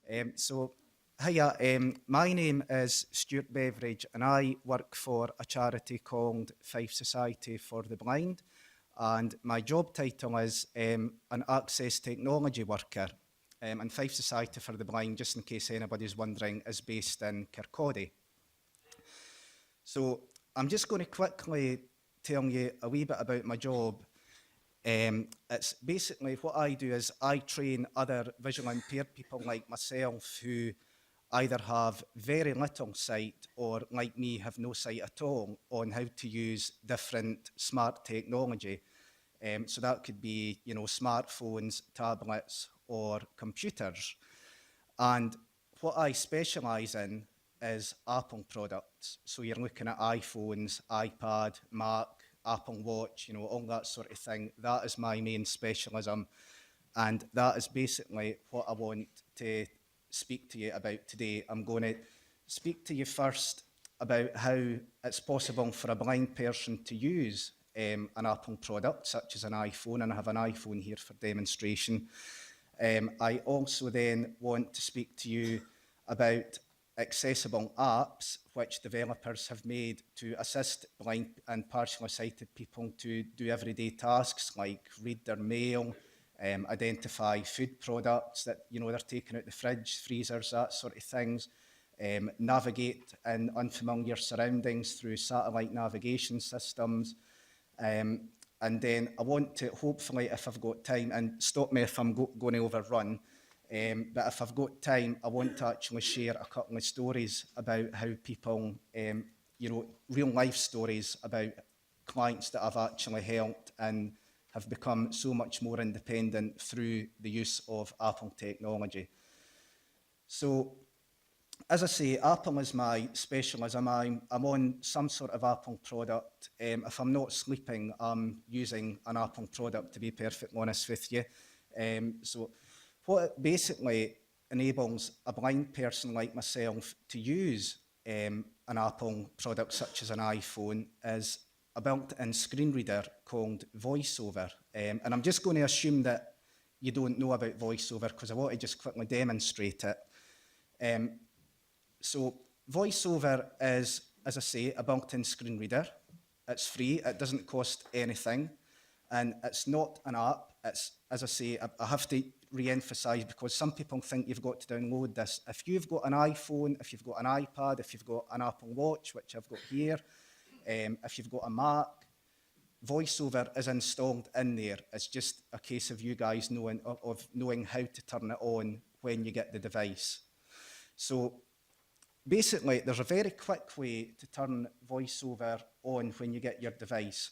Hiya, my name is Stuart Beveridge and I work for a charity called Fife Society for the Blind, and my job title is an access technology worker. And Fife Society for the Blind, just in case anybody's wondering, is based in Kirkcaldy. So I'm just going to quickly tell you a wee bit about my job. It's basically what I do is I train other visually impaired people like myself who either have very little sight or, like me, have no sight at all on how to use different smart technology. So that could be, smartphones, tablets, or computers. And what I specialise in is Apple products. So you're looking at iPhones, iPad, Mac, Apple Watch, all that sort of thing. That is my main specialism. And that is basically what I want to speak to you about today. I'm going to speak to you first about how it's possible for a blind person to use an Apple product, such as an iPhone, and I have an iPhone here for demonstration. I also then want to speak to you about accessible apps which developers have made to assist blind and partially sighted people to do everyday tasks like read their mail, identify food products that they're taking out the fridge, freezers, that sort of things, navigate in unfamiliar surroundings through satellite navigation systems. And then I want to, hopefully, if I've got time, and stop me if I'm going to overrun, but if I've got time, I want to actually share a couple of stories about how people, real life stories about clients that I've actually helped and have become so much more independent through the use of Apple technology. So, as I say, Apple is my specialism. I'm on some sort of Apple product. If I'm not sleeping, I'm using an Apple product, to be perfectly honest with you. So what it basically enables a blind person like myself to use an Apple product such as an iPhone is a built-in screen reader called VoiceOver. And I'm just going to assume that you don't know about VoiceOver because I want to just quickly demonstrate it. So VoiceOver is, as I say, a built-in screen reader. It's free, it doesn't cost anything, and it's not an app. It's, as I say, I have to re-emphasise because some people think you've got to download this. If you've got an iPhone, if you've got an iPad, if you've got an Apple Watch, which I've got here, if you've got a Mac, VoiceOver is installed in there. It's just a case of you guys knowing how to turn it on when you get the device. So basically, there's a very quick way to turn VoiceOver on when you get your device.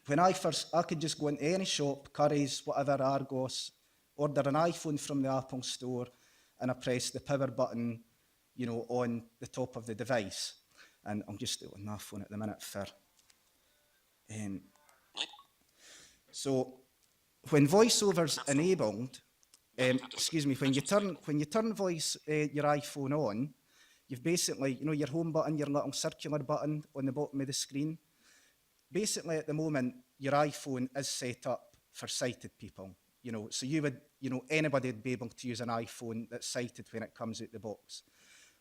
When I could just go into any shop, Curry's, whatever, Argos, order an iPhone from the Apple store, and I press the power button, on the top of the device. And I'm just on my phone at the minute for. So when VoiceOver's enabled, when you turn your iPhone on, you've basically, your home button, your little circular button on the bottom of the screen. Basically, at the moment, your iPhone is set up for sighted people. So you would, anybody would be able to use an iPhone that's sighted when it comes out the box.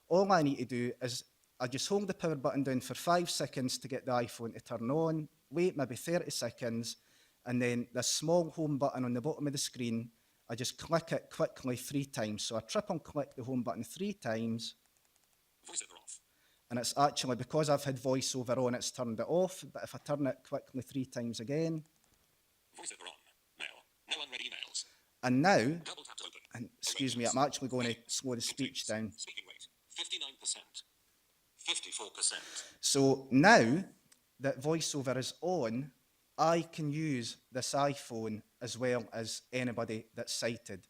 All I need to do is I just hold the power button down for 5 seconds to get the iPhone to turn on, wait maybe 30 seconds, and then the small home button on the bottom of the screen, I just click it quickly 3 times. So I triple click the home button 3 times. VoiceOver off. And it's actually, because I've had VoiceOver on, it's turned it off. But if I turn it quickly 3 times again. VoiceOver on. Mail. No unread emails. And now, Double tap to open. and excuse me, I'm actually going to slow the speech down. Speaking rate. 59%. 54%. So now that VoiceOver is on, I can use this iPhone as well as anybody that's sighted.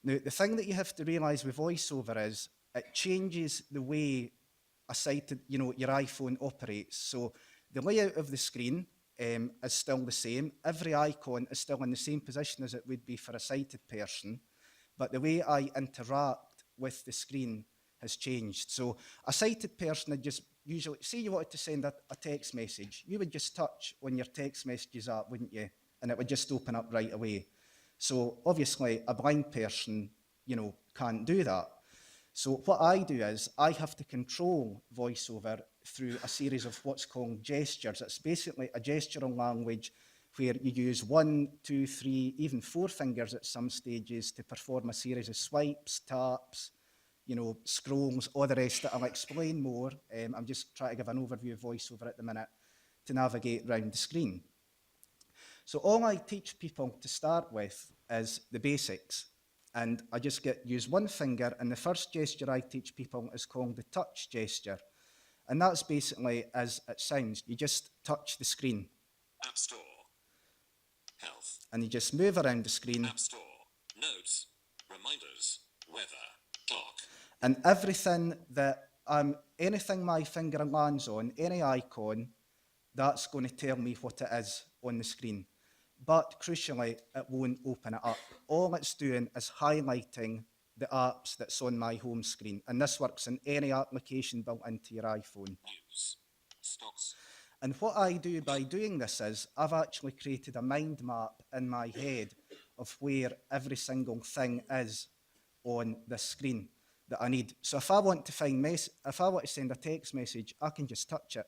Now, the thing that you have to realise with VoiceOver is it changes the way a sighted, your iPhone operates. So the layout of the screen is still the same. Every icon is still in the same position as it would be for a sighted person, but the way I interact with the screen has changed. So a sighted person would just usually, say you wanted to send a text message, you would just touch on your text messages app, wouldn't you? And it would just open up right away. So obviously a blind person can't do that. So what I do is I have to control voiceover through a series of what's called gestures. It's basically a gestural language where you use 1, 2, 3, even 4 fingers at some stages to perform a series of swipes, taps, scrolls, all the rest that I'll explain more. I'm just trying to give an overview of voiceover at the minute to navigate around the screen. So all I teach people to start with is the basics. And I just use one finger, and the first gesture I teach people is called the touch gesture. And that's basically as it sounds. You just touch the screen. App Store. Health. And you just move around the screen. App Store. Notes. Reminders. Weather. Clock. And anything my finger lands on, any icon, that's going to tell me what it is on the screen. But crucially, it won't open it up. All it's doing is highlighting the apps that's on my home screen. And this works in any application built into your iPhone. News. Stocks. And what I do by doing this is I've actually created a mind map in my head of where every single thing is on the screen that I need. So if I want to send a text message, I can just touch it.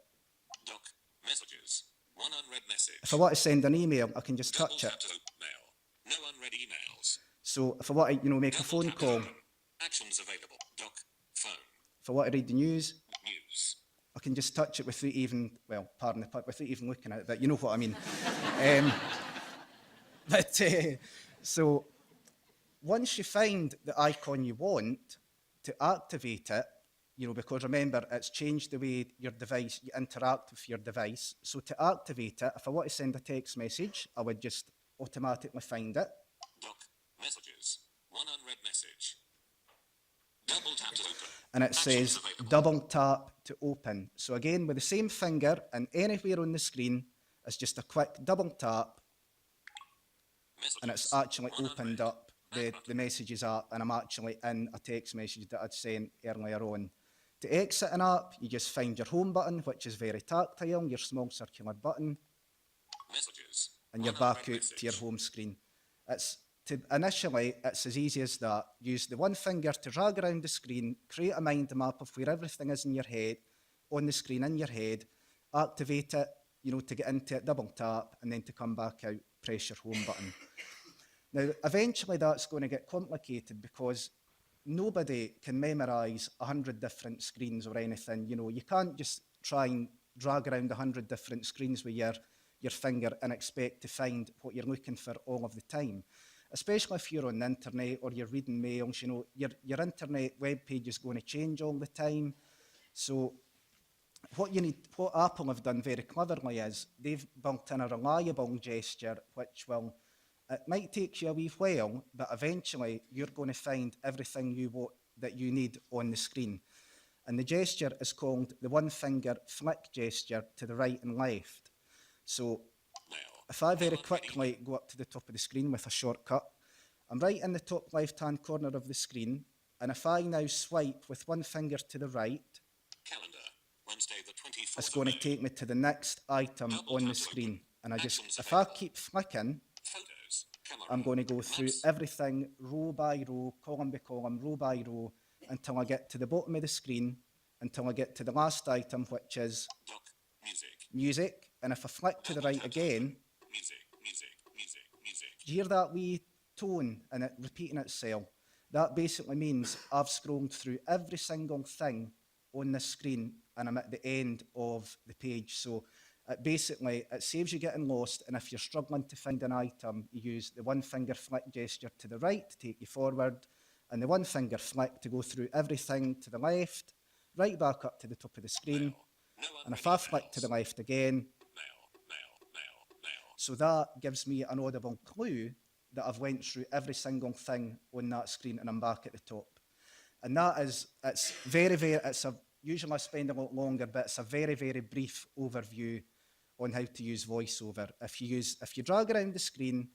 Doc. Messages. One unread message. If I want to send an email, I can just Double touch it. tap to open mail. No unread emails. So if I want to, make a Double phone tap to call, open. Actions available. Doc. Phone. if I want to read the news, News. I can just touch it without even, pardon the pun, without even looking at it, but you know what I mean. So once you find the icon you want, to activate it, because remember, it's changed the way you interact with your device. So to activate it, if I want to send a text message, I would just automatically find it. Doc. Messages. One unread message. Double tap to open. And it Actions says available. double tap to open. So again, with the same finger and anywhere on the screen, it's just a quick double tap, Messages. and it's actually One opened unread. up the messages app, and I'm actually in a text message that I'd sent earlier on. To exit an app, you just find your home button, which is very tactile, your small circular button, Messages. and you're One back unread out to your message. home screen. Initially, it's as easy as that. Use the one finger to drag around the screen, create a mind map of where everything is in your head, on the screen in your head, activate it, to get into it, double tap, and then to come back out, press your home button. Now, eventually that's going to get complicated because nobody can memorise 100 different screens or anything. You can't just try and drag around 100 different screens with your finger and expect to find what you're looking for all of the time. Especially if you're on the internet or you're reading mails, your internet web page is going to change all the time. So what Apple have done very cleverly is they've built in a reliable gesture, which it might take you a wee while, but eventually you're going to find everything that you need on the screen. And the gesture is called the one finger flick gesture to the right and left. So Mail. if I very quickly go up to the top of the screen with a shortcut, I'm right in the top left-hand corner of the screen, and if I now swipe with one finger to the right, Calendar. Wednesday the 24th it's of going to May. take me to the next item Double on tap the to screen. And Actions if I available. keep flicking, Photos. Camera. I'm going to go through Maps. everything row by row, column by column, row by row, until I get to the bottom of the screen, until I get to the last item, which is Doc. Music. music. And if I flick to the Double right tap to open. again, Music. Music. Music. Music. do you hear that wee tone and it repeating itself? That basically means I've scrolled through every single thing on the screen and I'm at the end of the page. So it saves you getting lost, and if you're struggling to find an item, you use the one finger flick gesture to the right to take you forward, and the one finger flick to go through everything to the left, right back up to the top of the screen. Mail. No And if unread I flick to the emails. left again, Mail. so that gives me an audible clue that I've went through every single thing on that screen and I'm back at the top. And usually I spend a lot longer, but it's a very, very brief overview on how to use VoiceOver. If you drag around the screen,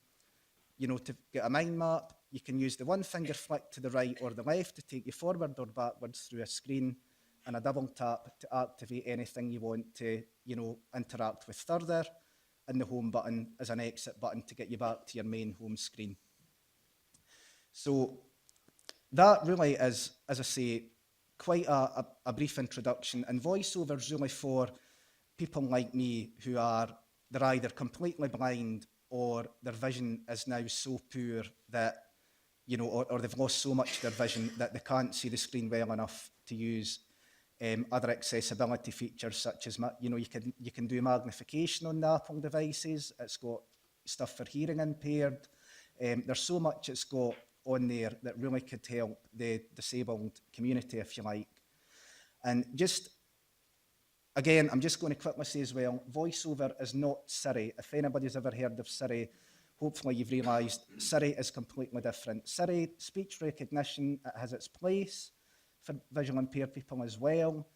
to get a mind map, you can use the one finger flick to the right or the left to take you forward or backwards through a screen, and a double tap to activate anything you want to, interact with further, and the home button as an exit button to get you back to your main home screen. So that really is, as I say, quite a brief introduction. And voiceover is really for people like me who are, they're either completely blind or their vision is now so poor that, you know, or they've lost so much of their vision that they can't see the screen well enough to use other accessibility features such as, you know, you can do magnification on the Apple devices. It's got stuff for hearing impaired. There's so much it's got on there that really could help the disabled community, if you like. And just, again, I'm just going to quickly say as well, VoiceOver is not Siri. If anybody's ever heard of Siri, hopefully you've realised Siri is completely different. Siri, speech recognition, it has its place for visually impaired people as well,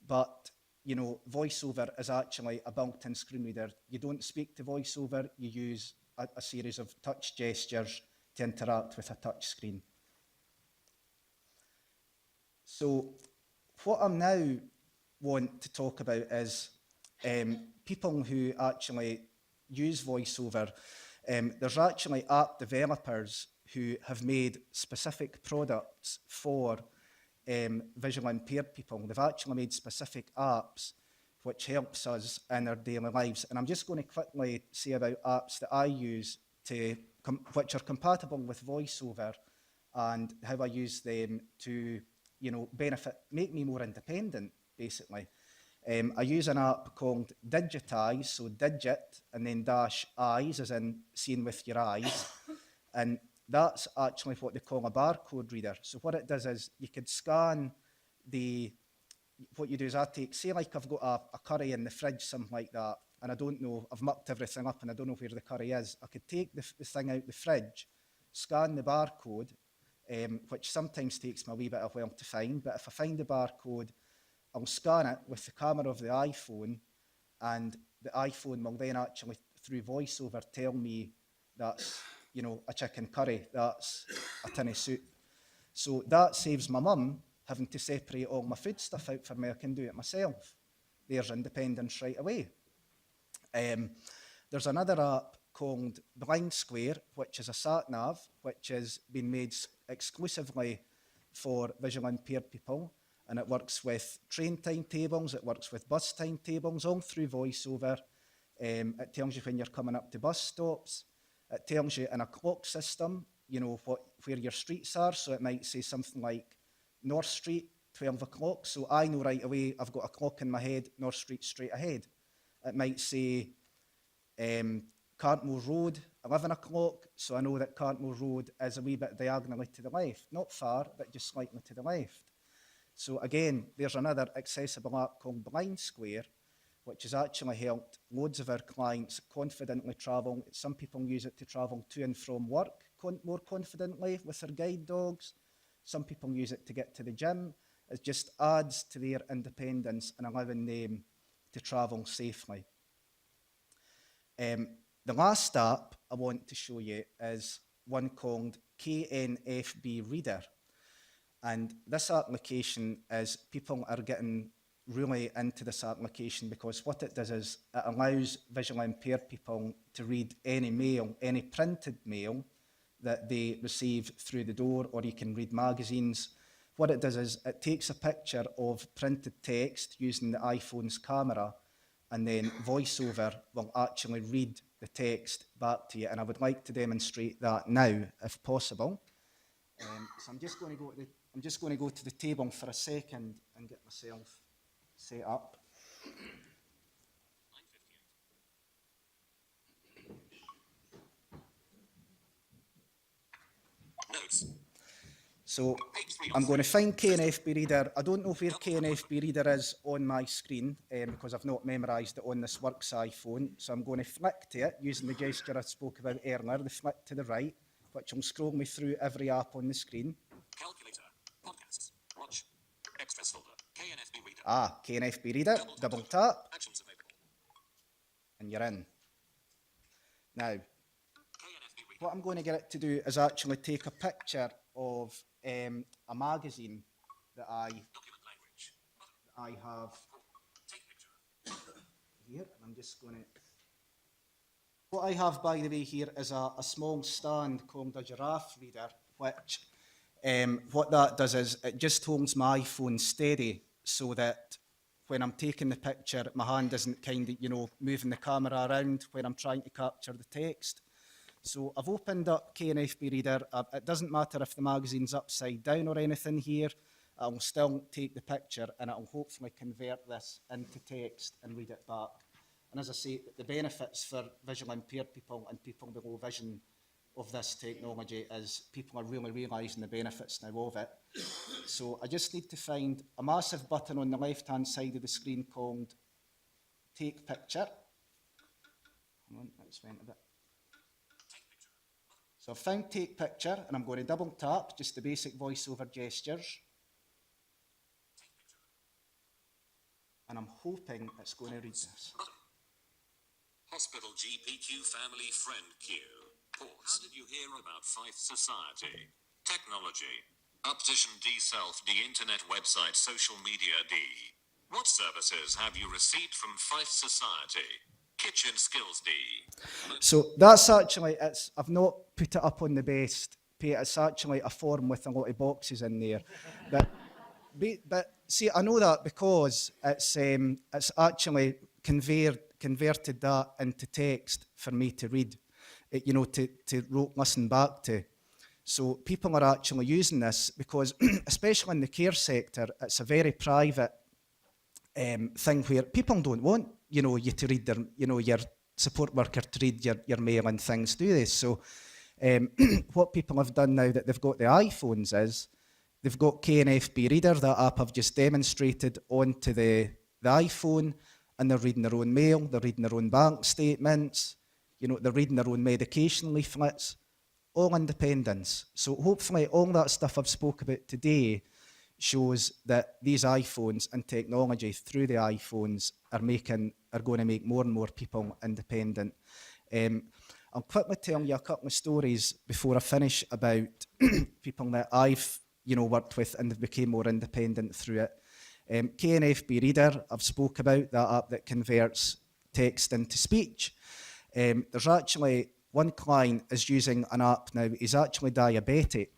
but you know, VoiceOver is actually a built-in screen reader. You don't speak to VoiceOver, you use a series of touch gestures to interact with a touch screen. So what I'm now want to talk about is people who actually use VoiceOver. There's actually app developers who have made specific products for visually impaired people. They've actually made specific apps which helps us in our daily lives. And I'm just going to quickly say about apps that I use which are compatible with VoiceOver and how I use them to, you know, make me more independent, basically. I use an app called Digitize, so digit and then dash eyes, as in seeing with your eyes. And that's actually what they call a barcode reader. So what it does is you could scan what you do is say like I've got a curry in the fridge, something like that, and I don't know, I've mucked everything up and I don't know where the curry is. I could take the thing out the fridge, scan the barcode, which sometimes takes me a wee bit of while to find, but if I find the barcode, I'll scan it with the camera of the iPhone, and the iPhone will then actually, through VoiceOver, tell me that's, you know, a chicken curry, that's a tin of soup. So that saves my mum having to separate all my food stuff out for me. I can do it myself. There's independence right away. There's another app called Blind Square, which is a sat-nav, which has been made exclusively for visually impaired people. And it works with train timetables, it works with bus timetables, all through VoiceOver. It tells you when you're coming up to bus stops. It tells you in a clock system, you know, where your streets are. So it might say something like North Street, 12 o'clock. So I know right away I've got a clock in my head, North Street straight ahead. It might say Cartmore Road, 11 o'clock. So I know that Cartmore Road is a wee bit diagonally to the left. Not far, but just slightly to the left. So again, there's another accessible app called Blind Square, which has actually helped loads of our clients confidently travel. Some people use it to travel to and from work more confidently with their guide dogs. Some people use it to get to the gym. It just adds to their independence and allowing them to travel safely. The last app I want to show you is one called KNFB Reader. And this application is, people are getting really into this application because what it does is it allows visually impaired people to read any mail, any printed mail that they receive through the door, or you can read magazines. What it does is it takes a picture of printed text using the iPhone's camera, and then VoiceOver will actually read the text back to you. And I would like to demonstrate that now, if possible. So I'm just going to go to the table for a second and get myself set up. Notes. So I'm going to find KNFB Reader. I don't know where KNFB Reader is on my screen because I've not memorised it on this Works iPhone. So I'm going to flick to it using the gesture I spoke about earlier, the flick to the right, which will scroll me through every app on the screen. Calculator. Podcasts. Watch. Extras folder. KNFB Reader. KNFB Reader. Double tap. Actions available. And you're in. Now, what I'm going to get it to do is actually take a picture of a magazine that I have here. And I'm just going to... What I have, by the way, here is a small stand called a giraffe reader, which What that does is it just holds my iPhone steady so that when I'm taking the picture, my hand isn't kind of, moving the camera around when I'm trying to capture the text. So I've opened up KNFB Reader. It doesn't matter if the magazine's upside down or anything here. I'll still take the picture and it'll hopefully convert this into text and read it back. And as I say, the benefits for visually impaired people and people with low vision of this technology is people are really realising the benefits now of it. So I just need to find a massive button on the left-hand side of the screen called Take Picture. Hang on, that's went a bit. So I've found Take Picture, and I'm going to double tap, just the basic voiceover gestures. And I'm hoping it's going to read this. Hospital GPQ family friend Q. Pause. How did you hear about Fife Society? Technology. Optician D Self D Internet website social media D. What services have you received from Fife Society? Kitchen skills D. So that's actually, I've not put it up on the best page. It's actually a form with a lot of boxes in there. But see, I know that because it's actually converted that into text for me to read, to listen back to. So people are actually using this because, especially in the care sector, it's a very private thing where people don't want, you to read their, your support worker to read your mail and things, do they? So what people have done now that they've got the iPhones is, they've got KNFB Reader, that app I've just demonstrated, onto the iPhone, and they're reading their own mail, they're reading their own bank statements, they're reading their own medication leaflets, all independence. So hopefully all that stuff I've spoke about today shows that these iPhones and technology through the iPhones are going to make more and more people independent. I'll quickly tell you a couple of stories before I finish about people that I've worked with and they became more independent through it. KNFB Reader, I've spoke about, that app that converts text into speech. There's actually one client is using an app now. He's actually diabetic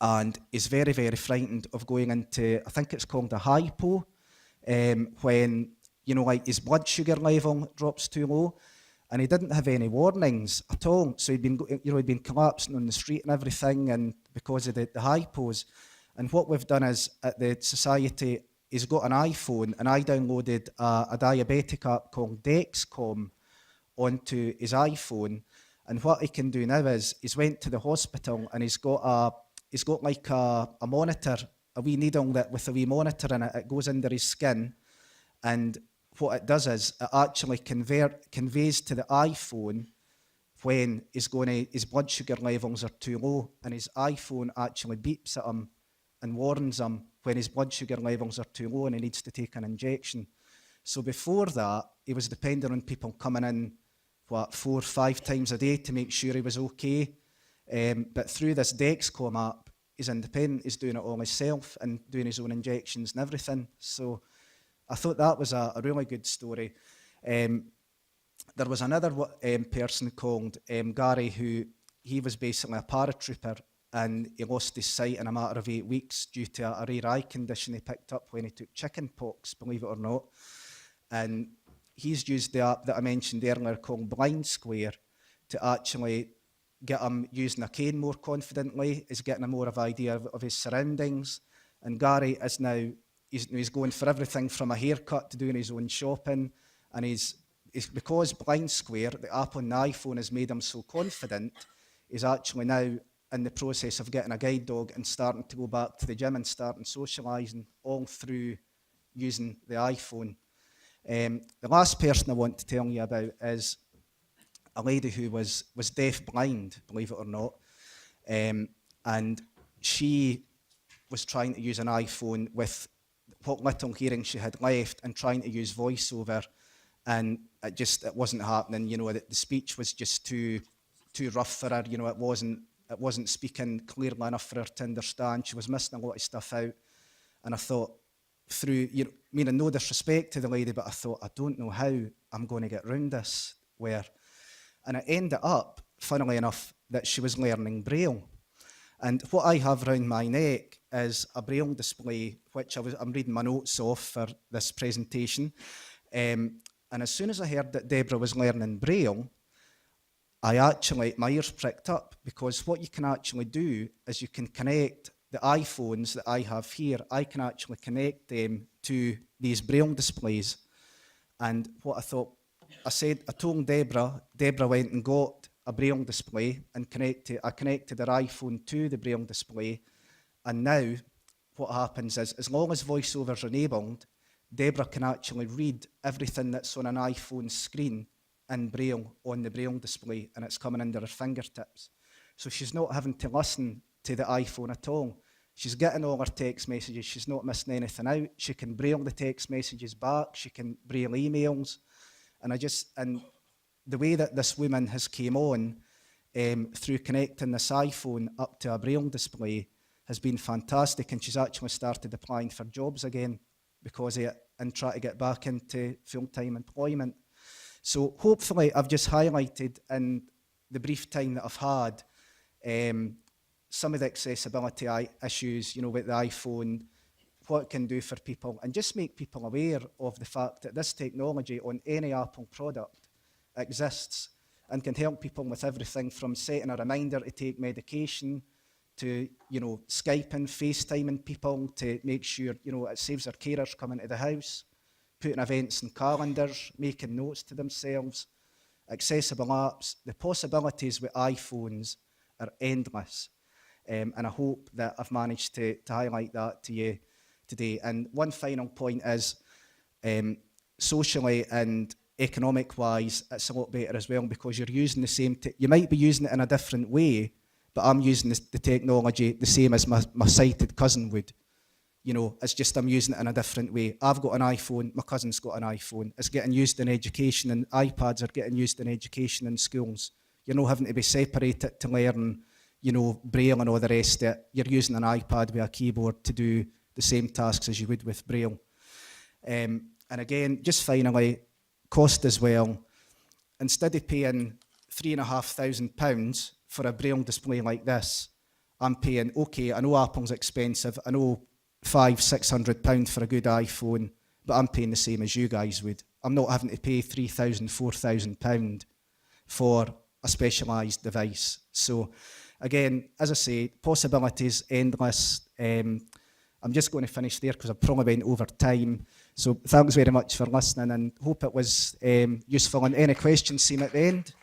and is very, very frightened of going into, I think it's called a hypo, when, like his blood sugar level drops too low. And he didn't have any warnings at all. So he'd been collapsing on the street and everything, and because of the hypos. And what we've done is, at the society, he's got an iPhone, and I downloaded a diabetic app called Dexcom onto his iPhone. And what he can do now is, he's went to the hospital and he's got like a monitor, a wee needle that with a wee monitor in it, it goes under his skin, and what it does is it actually conveys to the iPhone when his blood sugar levels are too low, and his iPhone actually beeps at him and warns him when his blood sugar levels are too low and he needs to take an injection. So before that, he was dependent on people coming in, 4 or 5 times a day to make sure he was okay. But through this Dexcom app, he's independent, he's doing it all himself and doing his own injections and everything. So I thought that was a really good story. There was another person called Gary, who he was basically a paratrooper, and he lost his sight in a matter of 8 weeks due to a rare eye condition he picked up when he took chicken pox, believe it or not. And he's used the app that I mentioned earlier called Blind Square to actually get him using a cane more confidently, is getting a more of an idea of his surroundings. And Gary is now, he's going for everything from a haircut to doing his own shopping. And he's because Blind Square, the app on the iPhone, has made him so confident, he's actually now in the process of getting a guide dog and starting to go back to the gym and starting socialising all through using the iPhone. The last person I want to tell you about is a lady who was deaf-blind, believe it or not, and she was trying to use an iPhone with what little hearing she had left and trying to use voiceover, and it wasn't happening. The speech was just too rough for her. It wasn't speaking clearly enough for her to understand. She was missing a lot of stuff out, and I thought, meaning no disrespect to the lady, but I thought, I don't know how I'm going to get round this. And it ended up, funnily enough, that she was learning Braille. And what I have round my neck is a Braille display, which I'm reading my notes off for this presentation. And as soon as I heard that Deborah was learning Braille, my ears pricked up, because what you can actually do is you can connect the iPhones that I have here, I can actually connect them to these Braille displays. And what I told Deborah went and got a Braille display and I connected her iPhone to the Braille display. And now what happens is, as long as VoiceOver is enabled, Deborah can actually read everything that's on an iPhone screen in Braille on the Braille display, and it's coming under her fingertips. So she's not having to listen to the iPhone at all. She's getting all her text messages. She's not missing anything out. She can Braille the text messages back. She can Braille emails. And the way that this woman has came on through connecting this iPhone up to a Braille display has been fantastic. And she's actually started applying for jobs again because of it, and try to get back into full-time employment. So hopefully I've just highlighted in the brief time that I've had some of the accessibility issues, with the iPhone, what it can do for people, and just make people aware of the fact that this technology on any Apple product exists and can help people with everything from setting a reminder to take medication to, Skyping, FaceTiming people to make sure, it saves their carers coming to the house, putting events in calendars, making notes to themselves, accessible apps. The possibilities with iPhones are endless. And I hope that I've managed to highlight that to you today. And one final point is, socially and economic-wise, it's a lot better as well, because you're using the same, you might be using it in a different way, but I'm using the technology the same as my sighted cousin would. It's just I'm using it in a different way. I've got an iPhone, my cousin's got an iPhone. It's getting used in education, and iPads are getting used in education in schools. You're not having to be separated to learn, Braille and all the rest of it. You're using an iPad with a keyboard to do the same tasks as you would with Braille. And again, just finally, cost as well. Instead of paying £3,500 for a Braille display like this, I'm paying, okay, I know Apple's expensive, I know £500-600 for a good iPhone, but I'm paying the same as you guys would. I'm not having to pay £3,000-4,000 for a specialised device. So again, as I say, possibilities endless. I'm just going to finish there because I've probably been over time. So thanks very much for listening, and hope it was useful. And any questions, see me at the end.